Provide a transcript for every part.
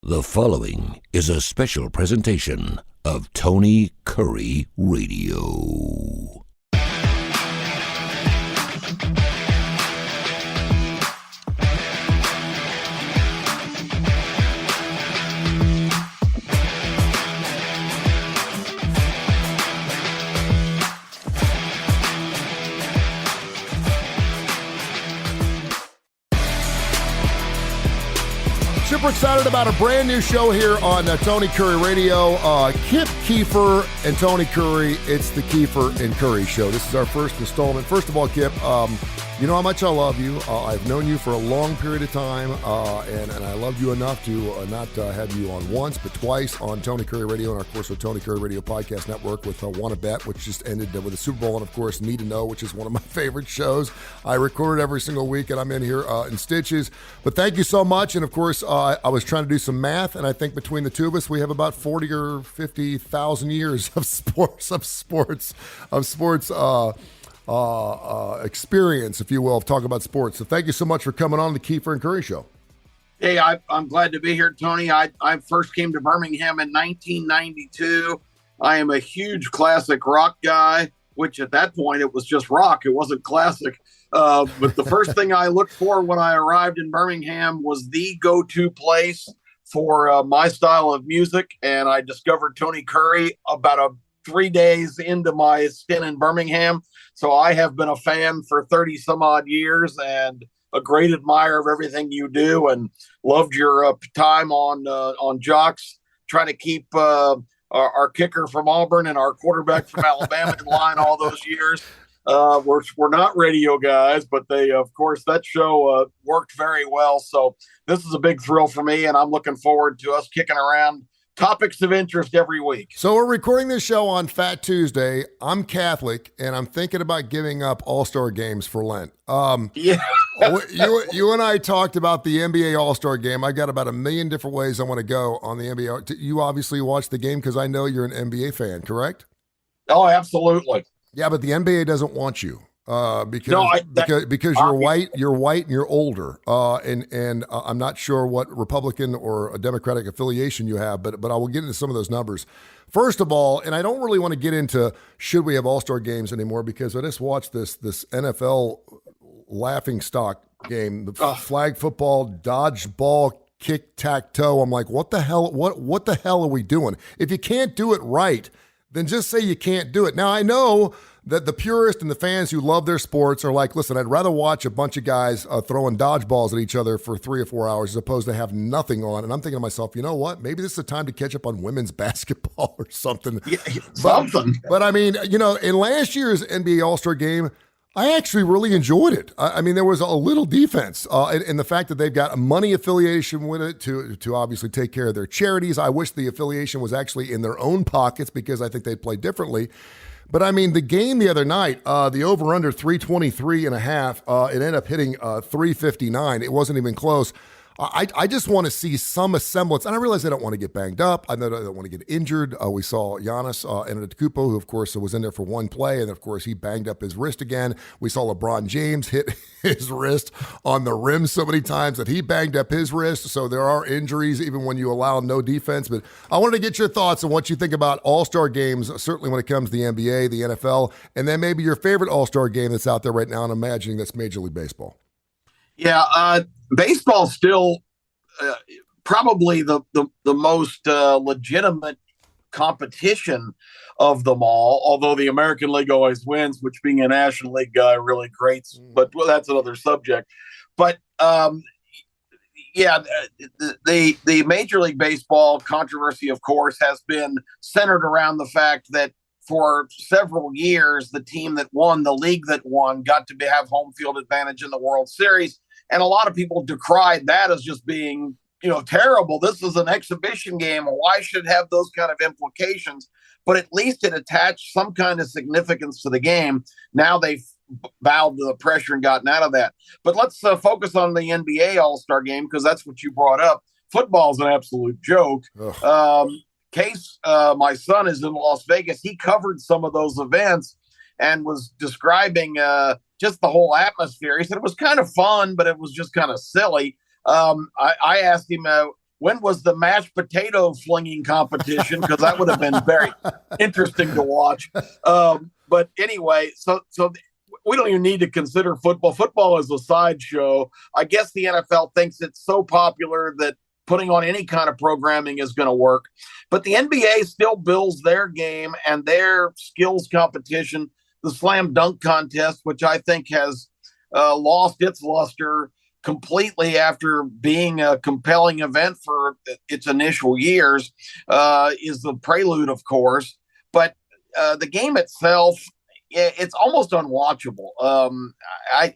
The following is a special presentation of Tony Kurre Radio. Super excited about a brand new show here on Tony Kurre Radio. Kip, Keefer, and Tony Kurre. It's the Keefer and Kurre Show. This is our first installment. First of all, Kip, you know how much I love you. I've known you for a long period of time, and I love you enough to not have you on once, but twice on Tony Kurre Radio, and of course, the Tony Kurre Radio Podcast Network with Wanna Bet, which just ended with the Super Bowl, and of course, Need to Know, which is one of my favorite shows. I record it every single week, and I'm in here in stitches. But thank you so much, and of course, I was trying to do some math, and I think between the two of us, we have about 40 or 50,000 years of sports experience, if you will, of talking about sports. So thank you so much for coming on the Keefer and Kurre Show. Hey, I'm glad to be here, Tony. I first came to Birmingham in 1992. I am a huge classic rock guy, which at that point it was just rock. It wasn't classic. But the first thing I looked for when I arrived in Birmingham was the go-to place for my style of music. And I discovered Tony Kurre about 3 days into my stint in Birmingham. So I have been a fan for 30 some odd years and a great admirer of everything you do, and loved your time on Jocks, trying to keep our kicker from Auburn and our quarterback from Alabama in line all those years. We're not radio guys, but they, of course, that show worked very well. So this is a big thrill for me, and I'm looking forward to us kicking around topics of interest every week. So we're recording this show on Fat Tuesday. I'm Catholic, and I'm thinking about giving up All-Star games for Lent. Yeah. you and I talked about the NBA All-Star game. I got about a million different ways I want to go on the NBA. You obviously watched the game because I know you're an NBA fan, correct? Oh, absolutely. Yeah, but the NBA doesn't want you. Because you're white and you're older, and I'm not sure what Republican or a Democratic affiliation you have, but I will get into some of those numbers. First of all, and I don't really want to get into should we have All-Star games anymore, because I just watched this NFL laughing stock game, the flag football, dodgeball, kick-tack-toe. I'm like, what the hell? What the hell are we doing? If you can't do it right, then just say you can't do it. Now, I know that the purists and the fans who love their sports are like, listen, I'd rather watch a bunch of guys throwing dodgeballs at each other for 3 or 4 hours as opposed to have nothing on. And I'm thinking to myself, you know what? Maybe this is a time to catch up on women's basketball or something. Yeah, something. But I mean, in last year's NBA All-Star game, I actually really enjoyed it. I mean, there was a little defense in the fact that they've got a money affiliation with it to obviously take care of their charities. I wish the affiliation was actually in their own pockets, because I think they'd play differently. But I mean, the game the other night, the over-under 323.5, it ended up hitting 359. It wasn't even close. I just want to see some semblance, and I realize I don't want to get banged up. I know I don't want to get injured. We saw Giannis Antetokounmpo, who of course was in there for one play, and of course he banged up his wrist again. We saw LeBron James hit his wrist on the rim so many times that he banged up his wrist. So there are injuries even when you allow no defense. But I wanted to get your thoughts on what you think about All-Star games, certainly when it comes to the NBA, the NFL, and then maybe your favorite All-Star game that's out there right now, and I'm imagining that's Major League Baseball. Yeah, baseball's still probably the most legitimate competition of them all, although the American League always wins, which, being a National League guy, really grates, but that's another subject. But the Major League Baseball controversy, of course, has been centered around the fact that for several years, the team that won, the league that won, got to have home field advantage in the World Series. And a lot of people decried that as just being, terrible. This is an exhibition game. Why should it have those kind of implications? But at least it attached some kind of significance to the game. Now they've bowed to the pressure and gotten out of that. But let's focus on the NBA All-Star game, because that's what you brought up. Football's an absolute joke. Case, my son, is in Las Vegas. He covered some of those events and was describing just the whole atmosphere. He said it was kind of fun, but it was just kind of silly. I asked him, when was the mashed potato flinging competition? Because that would have been very interesting to watch. But anyway, so we don't even need to consider football. Football is a sideshow. I guess the NFL thinks it's so popular that putting on any kind of programming is going to work. But the NBA still builds their game and their skills competition, the slam dunk contest, which I think has lost its luster completely after being a compelling event for its initial years, is the prelude, of course. But the game itself, it's almost unwatchable. I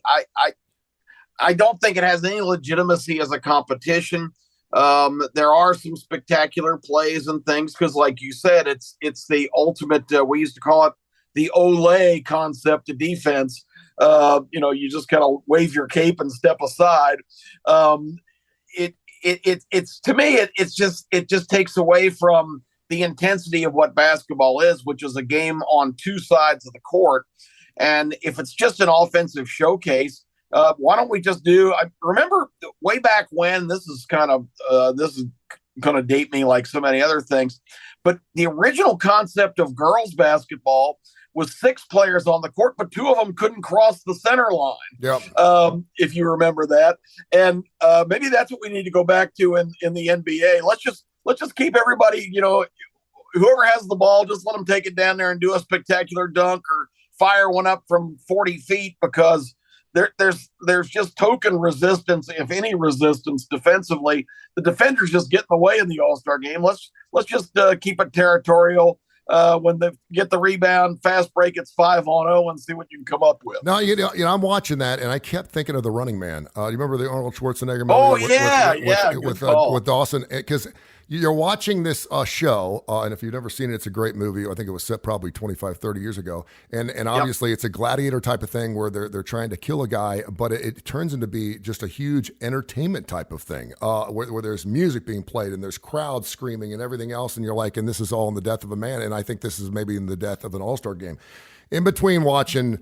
don't think it has any legitimacy as a competition. There are some spectacular plays and things because, like you said, it's the ultimate. We used to call it the Olay concept of defense. You just kind of wave your cape and step aside. It's to me, it just takes away from the intensity of what basketball is, which is a game on two sides of the court. And if it's just an offensive showcase, why don't we just do? I remember way back when. This is going to date me like so many other things, but the original concept of girls basketball was 6 players on the court, but 2 of them couldn't cross the center line. Yep. If you remember that, and maybe that's what we need to go back to in the NBA. Let's just keep everybody, whoever has the ball, just let them take it down there and do a spectacular dunk or fire one up from 40 feet because there's just token resistance, if any resistance defensively. The defenders just get in the way in the All-Star game. Let's just keep it territorial. When they get the rebound, fast break, it's 5-on-0 and see what you can come up with. No, I'm watching that, and I kept thinking of The Running Man. You remember the Arnold Schwarzenegger movie? Oh, with Dawson, because you're watching this show, and if you've never seen it, it's a great movie. I think it was set probably 25, 30 years ago, and obviously it's a gladiator type of thing where they're trying to kill a guy, but it turns into be just a huge entertainment type of thing, where there's music being played and there's crowds screaming and everything else, and you're like, and this is all in the death of a man, and I think this is maybe in the death of an All-Star game. In between watching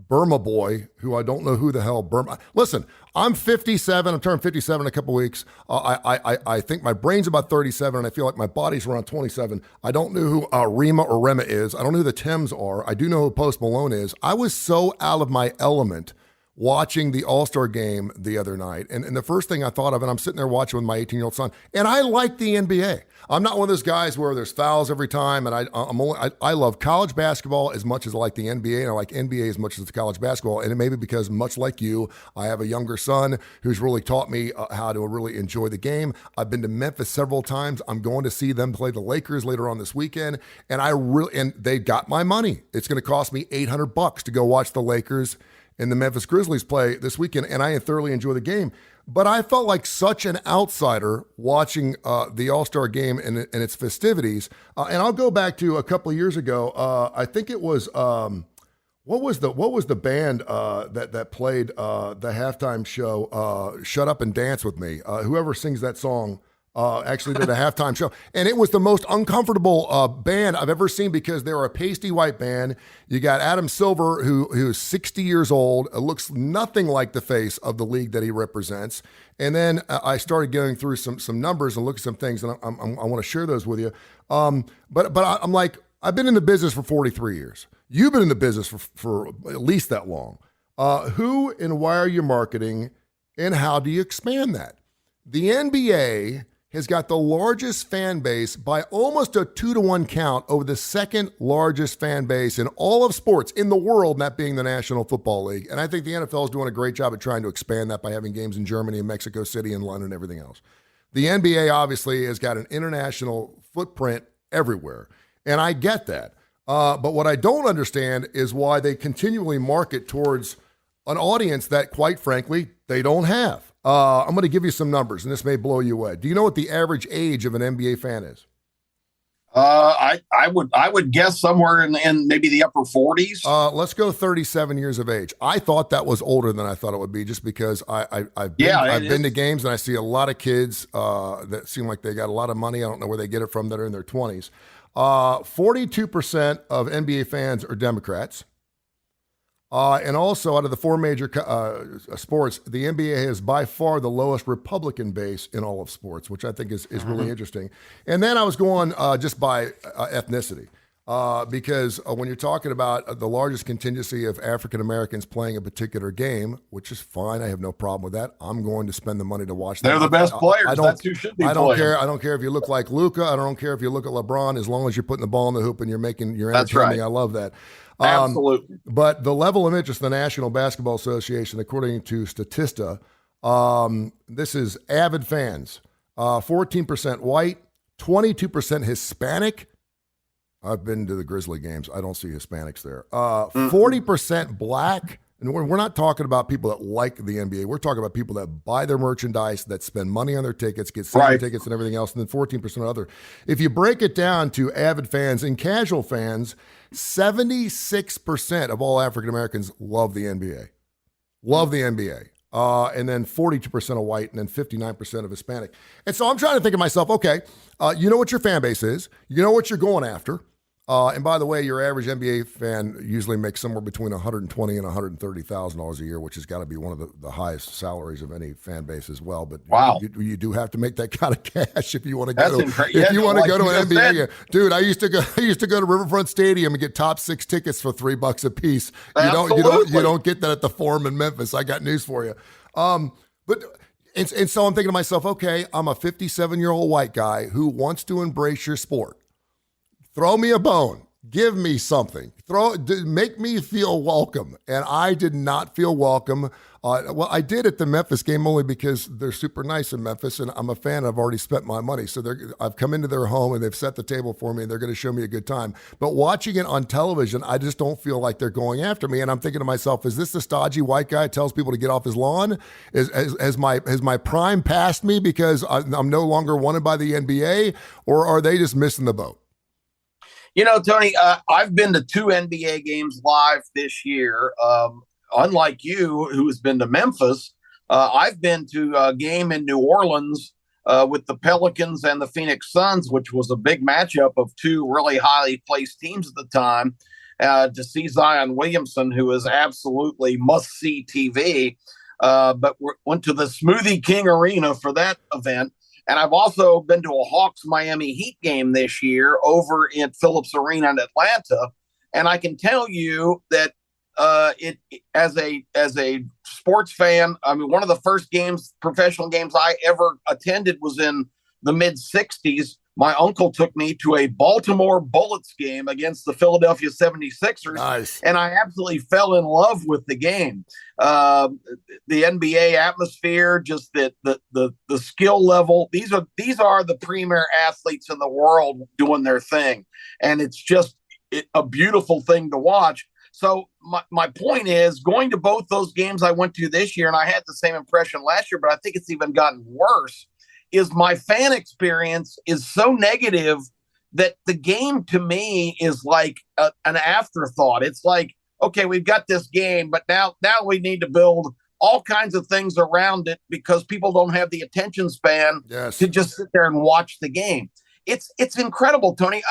Burma Boy, who I don't know who the hell Burma. Listen, I'm 57. I'm turning 57 in a couple weeks. I think my brain's about 37, and I feel like my body's around 27. I don't know who Rima or Rema is. I don't know who the Tims are. I do know who Post Malone is. I was so out of my element watching the All-Star game the other night. And the first thing I thought of, and I'm sitting there watching with my 18-year-old son, and I like the NBA. I'm not one of those guys where there's fouls every time, and I love college basketball as much as I like the NBA, and I like NBA as much as the college basketball. And it may be because, much like you, I have a younger son who's really taught me how to really enjoy the game. I've been to Memphis several times. I'm going to see them play the Lakers later on this weekend, and they got my money. It's going to cost me $800 to go watch the Lakers and the Memphis Grizzlies play this weekend, and I thoroughly enjoy the game. But I felt like such an outsider watching the All-Star game and its festivities. And I'll go back to a couple of years ago. I think it was what was the band that played the halftime show? Shut Up and Dance with Me. Whoever sings that song actually did a halftime show, and it was the most uncomfortable band I've ever seen because they were a pasty white band. You got Adam Silver, who's 60 years old, looks nothing like the face of the league that he represents. And then I started going through some numbers and looking at some things, and I want to share those with you. But I'm like, I've been in the business for 43 years. You've been in the business for at least that long. Who and why are you marketing, and how do you expand that? The NBA has got the largest fan base by almost a 2-to-1 count over the second largest fan base in all of sports in the world, and that being the National Football League. And I think the NFL is doing a great job at trying to expand that by having games in Germany and Mexico City and London and everything else. The NBA obviously has got an international footprint everywhere, and I get that. But what I don't understand is why they continually market towards an audience that, quite frankly, they don't have. I'm going to give you some numbers, and this may blow you away. Do you know what the average age of an NBA fan is? I would guess somewhere in maybe the upper 40s. Let's go 37 years of age. I thought that was older than I thought it would be, just because I've been to games and I see a lot of kids that seem like they got a lot of money. I don't know where they get it from that are in their 20s. 42% of NBA fans are Democrats. And also, out of the four major sports, the NBA has by far the lowest Republican base in all of sports, which I think is really interesting. And then I was going just by ethnicity. Because when you're talking about the largest contingency of African Americans playing a particular game, which is fine, I have no problem with that. I'm going to spend the money to watch them. They're the best players. That's who should be I don't playing. care. I don't care if you look like Luka. I don't care if you look at LeBron. As long as you're putting the ball in the hoop and you're entertaining. That's right. I love that. Absolutely. But the level of interest in the National Basketball Association, according to Statista, this is avid fans, 14% white, 22% Hispanic. I've been to the Grizzly games. I don't see Hispanics there. 40% black. And we're not talking about people that like the NBA. We're talking about people that buy their merchandise, that spend money on their tickets, get season tickets and everything else, and then 14% other. If you break it down to avid fans and casual fans, 76% of all African Americans love the NBA. Love the NBA. And then 42% of white, and then 59% of Hispanic. And so I'm trying to think of myself, okay, you know what your fan base is. You know what you're going after. And by the way, your average NBA fan usually makes somewhere between $120,000 and $130,000 a year, which has got to be one of the highest salaries of any fan base as well. But you do have to make that kind of cash if you want to go to an NBA game. Dude, I used to go to Riverfront Stadium and get top 6 tickets for $3 a piece. You don't get that at the Forum in Memphis. I got news for you. But so I'm thinking to myself, okay, I'm a 57-year-old white guy who wants to embrace your sport. Throw me a bone. Give me something. Make me feel welcome. And I did not feel welcome. I did at the Memphis game only because they're super nice in Memphis, and I'm a fan. I've already spent my money. So I've come into their home, and they've set the table for me, and they're going to show me a good time. But watching it on television, I just don't feel like they're going after me. And I'm thinking to myself, is this the stodgy white guy that tells people to get off his lawn? Has my prime passed me because I'm no longer wanted by the NBA, or are they just missing the boat? You know, Tony, I've been to 2 NBA games live this year. Unlike you, who has been to Memphis, I've been to a game in New Orleans with the Pelicans and the Phoenix Suns, which was a big matchup of 2 really highly placed teams at the time, to see Zion Williamson, who is absolutely must-see TV. But went to the Smoothie King Arena for that event. And I've also been to a Hawks Miami Heat game this year over at Phillips Arena in Atlanta. And I can tell you that as a sports fan, I mean, one of the first professional games I ever attended was in the mid-'60s. My uncle took me to a Baltimore Bullets game against the Philadelphia 76ers. Nice. And I absolutely fell in love with the game. The NBA atmosphere, just the skill level. These are the premier athletes in the world doing their thing. And it's just a beautiful thing to watch. So my point is, going to both those games I went to this year, and I had the same impression last year, but I think it's even gotten worse, is my fan experience is so negative that the game to me is like an afterthought. It's like, okay, we've got this game, but now we need to build all kinds of things around it because people don't have the attention span to just sit there and watch the game. It's incredible, Tony.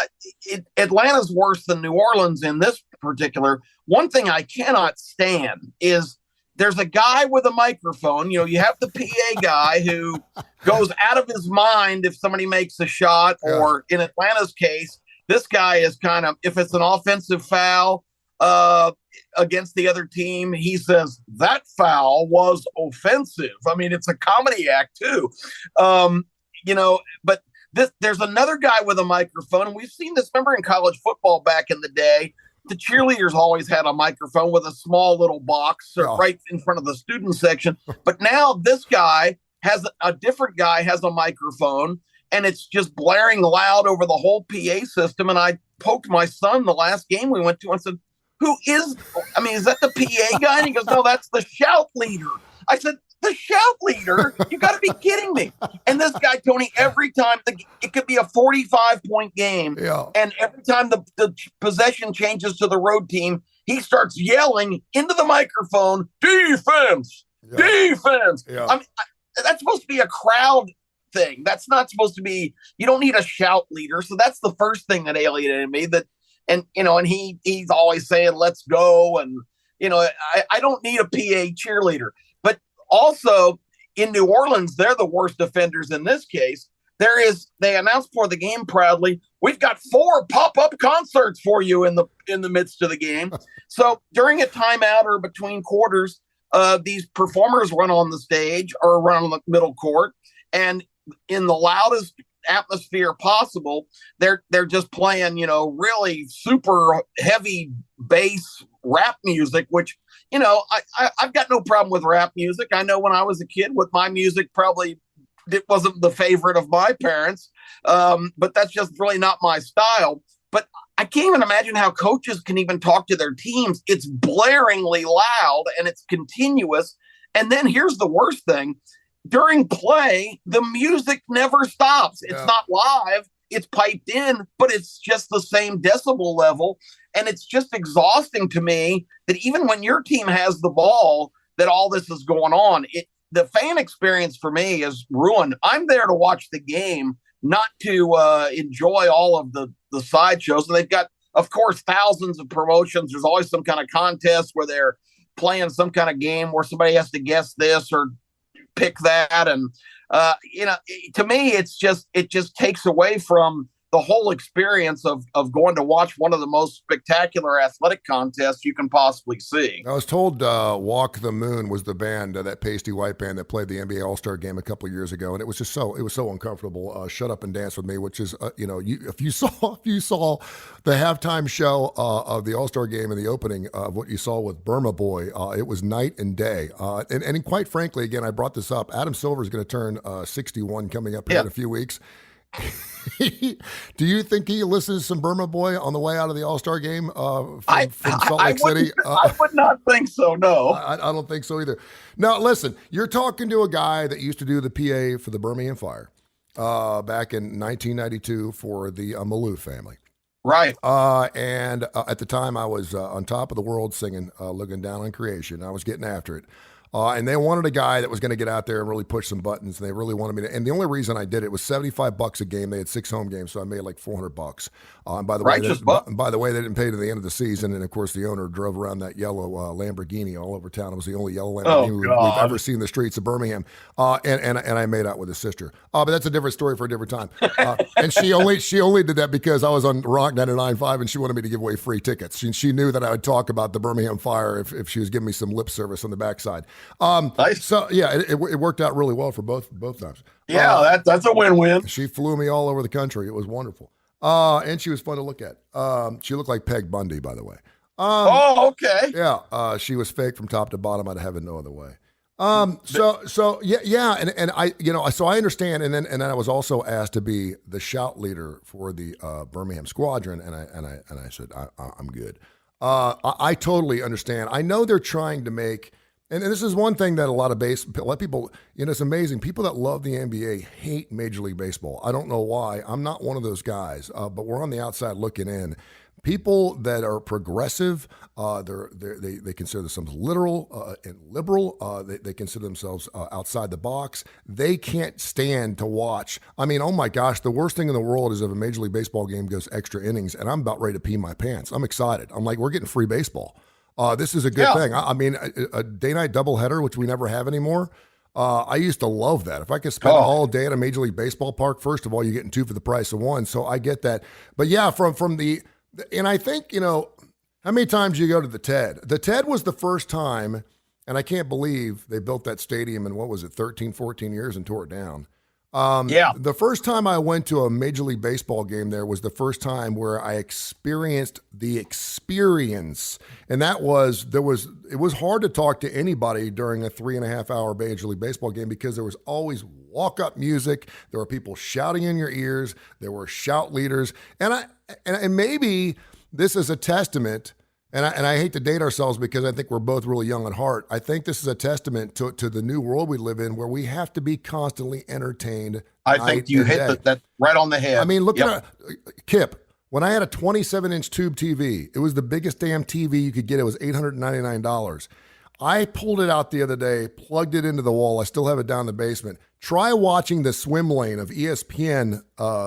Atlanta's worse than New Orleans in this particular. One thing I cannot stand is there's a guy with a microphone. You know, you have the PA guy who goes out of his mind if somebody makes a shot, or in Atlanta's case, this guy is kind of, if it's an offensive foul against the other team, he says that foul was offensive. I mean, it's a comedy act too. But there's another guy with a microphone, and we've seen this, remember in college football back in the day, the cheerleaders always had a microphone with a small little box right in front of the student section. But now this guy a different guy has a microphone, and it's just blaring loud over the whole PA system. And I poked my son the last game we went to and said, is that the PA guy? And he goes, no, that's the shout leader. I said, the shout leader? You got to be kidding me. And this guy, Tony, every time it could be a 45-point game. Yeah. And every time the possession changes to the road team, he starts yelling into the microphone, defense, defense. Yeah. I mean, that's supposed to be a crowd thing. That's not supposed to be, you don't need a shout leader. So that's the first thing that alienated me. And he's always saying, let's go. And I don't need a PA cheerleader. But also in New Orleans, they're the worst offenders in this case. They announced for the game proudly, we've got 4 pop-up concerts for you in the midst of the game. So during a timeout or between quarters, these performers run on the stage or run on the middle court, and in the loudest atmosphere possible, they're just playing, really super heavy bass rap music, which, I've got no problem with rap music. I know when I was a kid with my music, probably it wasn't the favorite of my parents, but that's just really not my style. But I can't even imagine how coaches can even talk to their teams. It's blaringly loud and it's continuous. And then here's the worst thing. During play, the music never stops. It's not live. It's piped in, but it's just the same decibel level. And it's just exhausting to me that even when your team has the ball, that all this is going on. The fan experience for me is ruined. I'm there to watch the game, not to enjoy all of the sideshows. And they've got, of course, thousands of promotions. There's always some kind of contest where they're playing some kind of game where somebody has to guess this or pick that. And, to me, it just takes away from the whole experience of going to watch one of the most spectacular athletic contests you can possibly see. I was told Walk the Moon was the band, that pasty white band that played the NBA All-Star Game a couple of years ago, and it was so uncomfortable. Shut Up and Dance with Me, which is, if you saw the halftime show of the All-Star Game and the opening of what you saw with Burma Boy, it was night and day. And quite frankly, again, I brought this up, Adam Silver is going to turn 61 coming up here in a few weeks. Do you think he listens to some Burma Boy on the way out of the All-Star game from Salt Lake City? I would not think so, no. I don't think so either. Now, listen, you're talking to a guy that used to do the PA for the Birmingham Fire back in 1992 for the Malou family. Right. And at the time, I was on top of the world singing Looking Down on Creation. I was getting after it. And they wanted a guy that was going to get out there and really push some buttons, and they really wanted me to. And the only reason I did it was $75 a game. They had 6 home games, so I made like $400. And by the way, they didn't pay to the end of the season. And of course, the owner drove around that yellow Lamborghini all over town. It was the only yellow Lamborghini we've ever seen in the streets of Birmingham. And I made out with his sister. But that's a different story for a different time. And she only did that because I was on Rock 99.5 and she wanted me to give away free tickets. She knew that I would talk about the Birmingham Fire if she was giving me some lip service on the backside. Nice. So yeah, it worked out really well for both times. Yeah, that's a win-win. She flew me all over the country. It was wonderful. And she was fun to look at. She looked like Peg Bundy, by the way. Okay. Yeah, she was fake from top to bottom. I'd have it no other way. So yeah, and I, so I understand. And then I was also asked to be the shout leader for the Birmingham Squadron, and I said I'm good. I totally understand. I know they're trying to make. And this is one thing that a lot of people, it's amazing. People that love the NBA hate Major League Baseball. I don't know why. I'm not one of those guys, but we're on the outside looking in. People that are progressive, they consider themselves literal and liberal. They consider themselves outside the box. They can't stand to watch. I mean, oh my gosh, the worst thing in the world is if a Major League Baseball game goes extra innings and I'm about ready to pee my pants. I'm excited. I'm like, we're getting free baseball. This is a good thing. I mean, a day-night doubleheader, which we never have anymore. I used to love that. If I could spend all day at a Major League Baseball park, first of all, you're getting 2 for the price of 1. So I get that. But yeah, from the, and I think, how many times you go to the TED? The TED was the first time, and I can't believe they built that stadium in, 13, 14 years and tore it down. The first time I went to a Major League Baseball game there was the first time where I experienced the experience. And that was, it was hard to talk to anybody during a 3.5 hour Major League Baseball game because there was always walk-up music. There were people shouting in your ears. There were shout leaders. And maybe this is a testament. And I hate to date ourselves because I think we're both really young at heart. I think this is a testament to the new world we live in where we have to be constantly entertained. I think you hit that right on the head. I mean, look at Kip. When I had a 27-inch tube TV, it was the biggest damn TV you could get. It was $899. I pulled it out the other day, plugged it into the wall. I still have it down in the basement. Try watching the swim lane of ESPN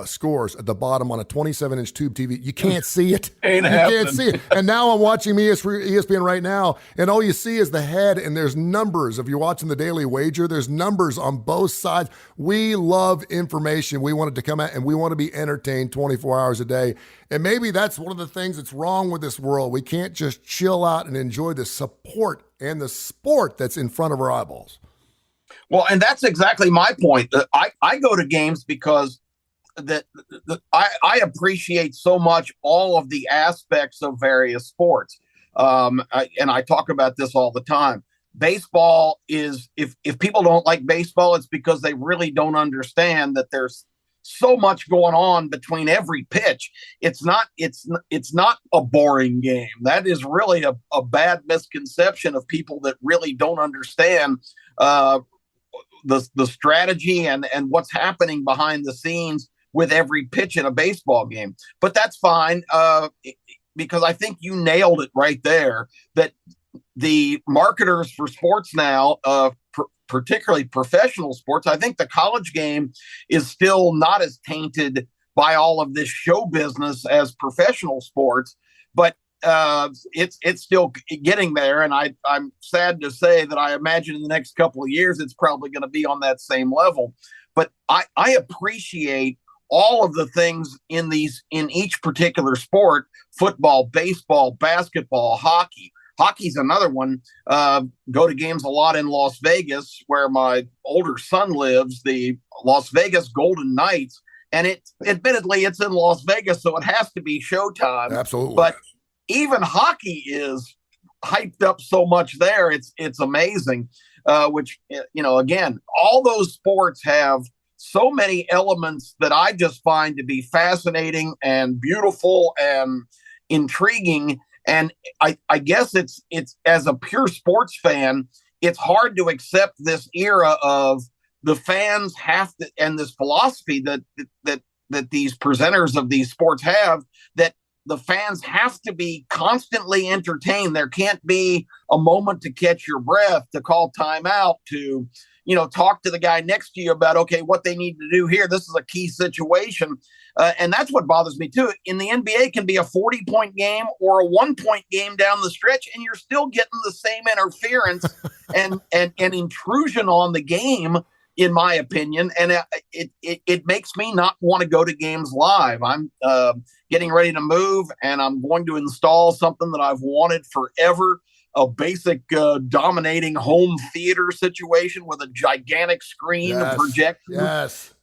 scores at the bottom on a 27-inch tube TV. You can't see it. Ain't you happening. can't see it. And now I'm watching ESPN right now, and all you see is the head, and there's numbers. If you're watching the Daily Wager, there's numbers on both sides. We love information. We want it to come out, and we want to be entertained 24 hours a day. And maybe that's one of the things that's wrong with this world. We can't just chill out and enjoy the support and the sport that's in front of our eyeballs. Well, and that's exactly my point. I go to games because I appreciate so much all of the aspects of various sports. And I talk about this all the time. Baseball is, if people don't like baseball, it's because they really don't understand that there's so much going on between every pitch. It's not a boring game. That is really a bad misconception of people that really don't understand the strategy and what's happening behind the scenes with every pitch in a baseball game. But that's fine, because I think you nailed it right there, that the marketers for sports now, particularly professional sports, I think the college game is still not as tainted by all of this show business as professional sports, but it's still getting there. And I'm sad to say that I imagine in the next couple of years, it's probably going to be on that same level. But I appreciate all of the things in each particular sport: football, baseball, basketball, hockey. Hockey's another one. Go to games a lot in Las Vegas, where my older son lives, the Las Vegas Golden Knights. And admittedly, it's in Las Vegas, so it has to be showtime. Absolutely. But even hockey is hyped up so much there. It's amazing, which, again, all those sports have so many elements that I just find to be fascinating and beautiful and intriguing. And I guess it's as a pure sports fan, it's hard to accept this era of the fans have to, and this philosophy that these presenters of these sports have, that the fans have to be constantly entertained. There can't be a moment to catch your breath, to call timeout, to, talk to the guy next to you about, okay, what they need to do here. This is a key situation. And that's what bothers me too. In the NBA, it can be a 40-point game or a 1-point game down the stretch, and you're still getting the same interference and intrusion on the game, in my opinion. And it makes me not want to go to games live. I'm getting ready to move, and I'm going to install something that I've wanted forever, a basic dominating home theater situation with a gigantic screen, Yes. projector. Yes.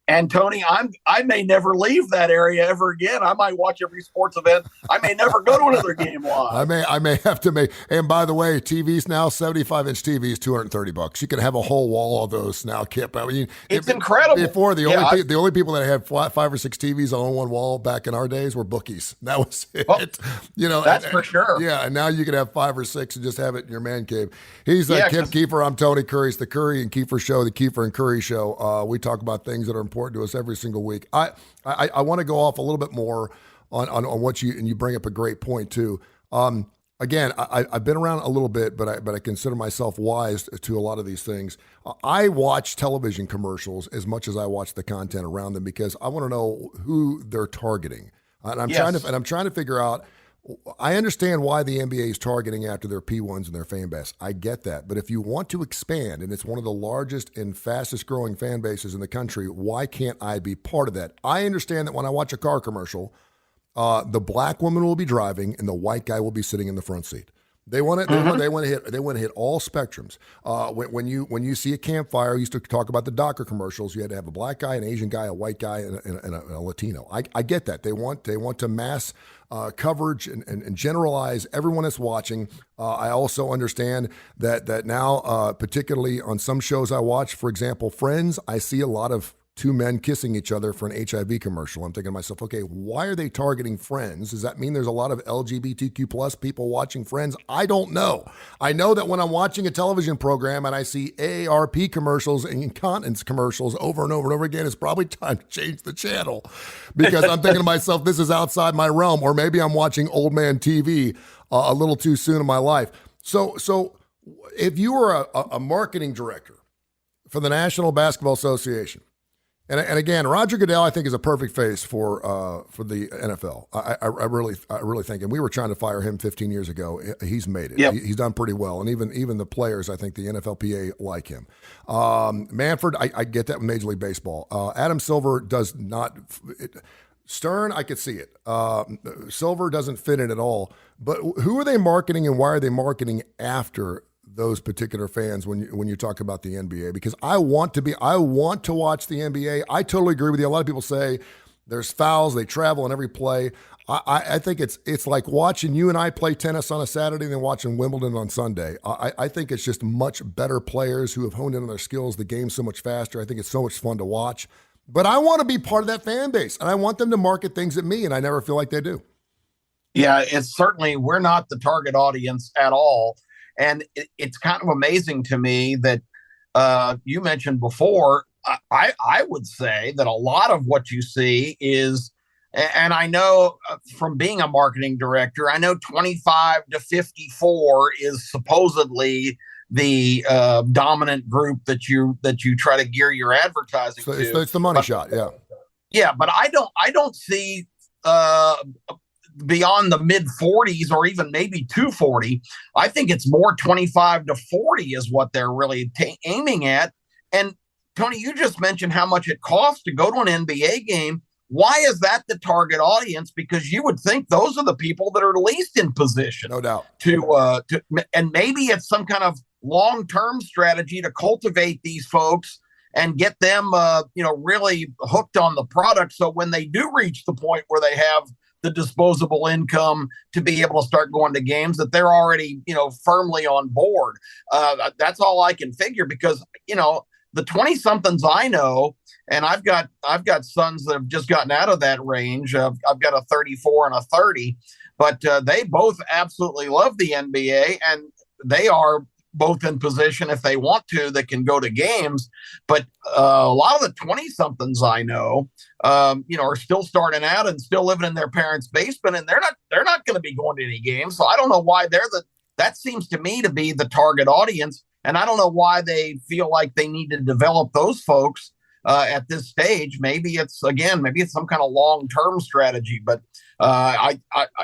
And Tony, I may never leave that area ever again. I might watch every sports event. I may never go to another game live. I may have to make. And by the way, TVs now, 75-inch TVs, $230. You can have a whole wall of those now, Kip. I mean, It's incredible. Before, the only people that had 5 or 6 TVs on one wall back in our days were bookies. That was it. Well, that's for sure. Yeah, and now you can have 5 or 6 and just have it in your man cave. He's Yeah, Kip Keefer. I'm Tony Kurre. It's the Kurre and Keefer Show, the Keefer and Kurre Show. We talk about things that are important to us every single week. I want to go off a little bit more on what you bring up a great point too. Again, I've been around a little bit, but I consider myself wise to a lot of these things. I watch television commercials as much as I watch the content around them, because I want to know who they're targeting, and I'm trying to figure out. I understand why the NBA is targeting after their P1s and their fan base. I get that. But if you want to expand, and it's one of the largest and fastest growing fan bases in the country, why can't I be part of that? I understand that when I watch a car commercial, the black woman will be driving and the white guy will be sitting in the front seat. They want to hit all spectrums. When you see a campfire, you used to talk about the Docker commercials. You had to have a black guy, an Asian guy, a white guy, and a Latino. I get that. They want to mass coverage and generalize everyone that's watching. I also understand that now, particularly on some shows I watch, for example, Friends, I see a lot of 2 men kissing each other for an HIV commercial. I'm thinking to myself, okay, why are they targeting Friends? Does that mean there's a lot of LGBTQ plus people watching Friends? I don't know. I know that when I'm watching a television program and I see AARP commercials and incontinence commercials over and over and over again, it's probably time to change the channel, because I'm thinking to myself, this is outside my realm, or maybe I'm watching old man TV a little too soon in my life. So if you were a marketing director, for the National Basketball Association. And again, Roger Goodell, I think, is a perfect face for the NFL. I really think, and we were trying to fire him 15 years ago. He's made it. Yep. He's done pretty well, and even the players, I think, the NFLPA like him. Manfred, I get that with Major League Baseball. Adam Silver does not. Stern, I could see it. Silver doesn't fit in at all. But who are they marketing, and why are they marketing after those particular fans when you talk about the NBA? Because I want to watch the NBA. I totally agree with you. A lot of people say there's fouls, they travel in every play. I think it's like watching you and I play tennis on a Saturday than watching Wimbledon on Sunday. I think it's just much better players who have honed in on their skills. The game's so much faster. I think it's so much fun to watch. But I want to be part of that fan base, and I want them to market things at me, and I never feel like they do. Yeah, it's certainly, we're not the target audience at all. And it's kind of amazing to me that you mentioned before, I would say that a lot of what you see is, and I know from being a marketing director, I know 25 to 54 is supposedly the dominant group that you try to gear your advertising to. It's the money shot, yeah. Yeah, but I don't see beyond the mid 40s or even maybe 240. I think it's more 25 to 40 is what they're really aiming at. And Tony, you just mentioned how much it costs to go to an NBA game. Why is that the target audience? Because you would think those are the people that are least in position, no doubt, to and maybe it's some kind of long-term strategy to cultivate these folks and get them, really hooked on the product. So when they do reach the point where they have the disposable income to be able to start going to games, that they're already, firmly on board. That's all I can figure, because, the 20 somethings I know, and I've got sons that have just gotten out of that range. I've got a 34 and a 30, but they both absolutely love the NBA, and they are both in position, if they want to, that can go to games. But a lot of the 20 somethings I know, are still starting out and still living in their parents' basement, and they're not going to be going to any games. So I don't know why that seems to me to be the target audience. And I don't know why they feel like they need to develop those folks at this stage. Maybe it's some kind of long-term strategy, but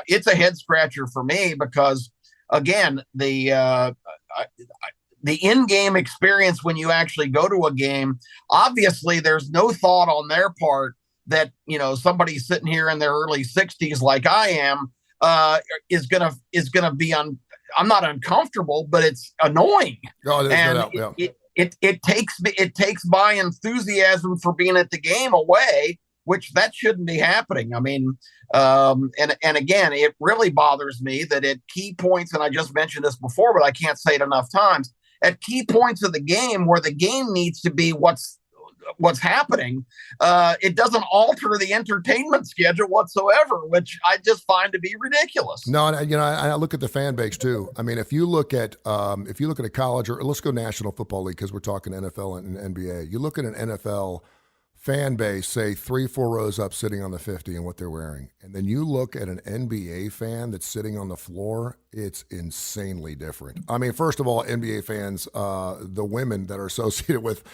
it's a head scratcher for me, because again, the in-game experience when you actually go to a game, obviously there's no thought on their part that, somebody sitting here in their early 60s like I am is gonna be I'm not uncomfortable, but it's annoying. Oh, and it takes my enthusiasm for being at the game away, which that shouldn't be happening. I mean, and again, it really bothers me that at key points, and I just mentioned this before, but I can't say it enough times, at key points of the game where the game needs to be what's happening, it doesn't alter the entertainment schedule whatsoever, which I just find to be ridiculous. No, and I look at the fan base too. I mean, if you look at a college, or let's go National Football League, because we're talking NFL and NBA. You look at an NFL fan base, say 3-4 rows up, sitting on the 50 and what they're wearing, and then you look at an NBA fan that's sitting on the floor, it's insanely different. I mean, first of all, NBA fans, the women that are associated with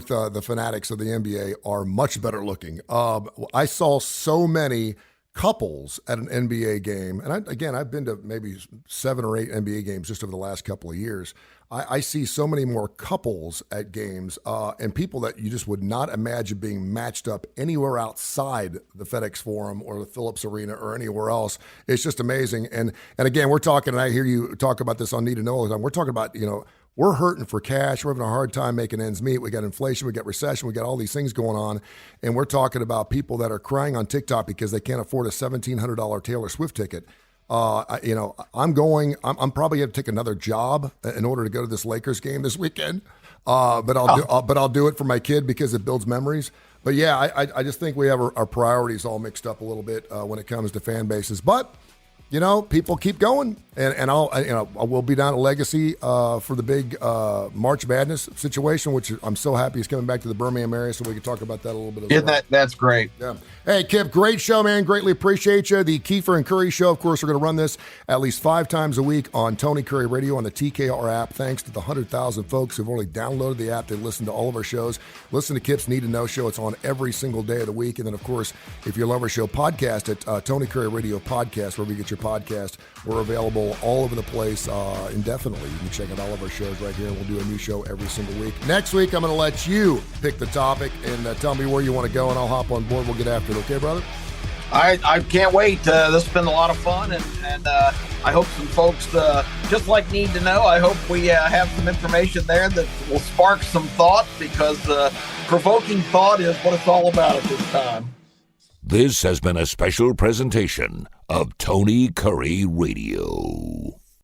the fanatics of the NBA are much better looking. I saw so many couples at an NBA game, and I've been to maybe 7 or 8 NBA games just over the last couple of years. I see so many more couples at games, and people that you just would not imagine being matched up anywhere outside the FedEx Forum or the Phillips Arena or anywhere else. It's just amazing. And again, we're talking, and I hear you talk about this on Need to Know all the time. We're talking about, we're hurting for cash. We're having a hard time making ends meet. We got inflation, we got recession, we got all these things going on. And we're talking about people that are crying on TikTok because they can't afford a $1,700 Taylor Swift ticket. I'm probably going to take another job in order to go to this Lakers game this weekend. But I'll do it for my kid because it builds memories. But yeah, I just think we have our priorities all mixed up a little bit when it comes to fan bases. But people keep going, and I will be down at Legacy for the big March Madness situation, which I'm so happy is coming back to the Birmingham area, so we can talk about that a little bit as well. That's great. Yeah. Hey, Kip, great show, man. Greatly appreciate you. The Keefer and Kurre Show, of course, we're going to run this at least 5 times a week on Tony Kurre Radio on the TKR app. Thanks to the 100,000 folks who've already downloaded the app. They listen to all of our shows. Listen to Kip's Need to Know show. It's on every single day of the week. And then, of course, if you love our show, podcast at Tony Kurre Radio Podcast, wherever you get your podcast. We're available all over the place indefinitely. You can check out all of our shows right here, and we'll do a new show every single week. Next week, I'm going to let you pick the topic and tell me where you want to go, and I'll hop on board. We'll get after it. Okay, brother? I can't wait. This has been a lot of fun, and I hope some folks just like Need to Know. I hope we have some information there that will spark some thought, because provoking thought is what it's all about at this time. This has been a special presentation of Tony Kurre Radio.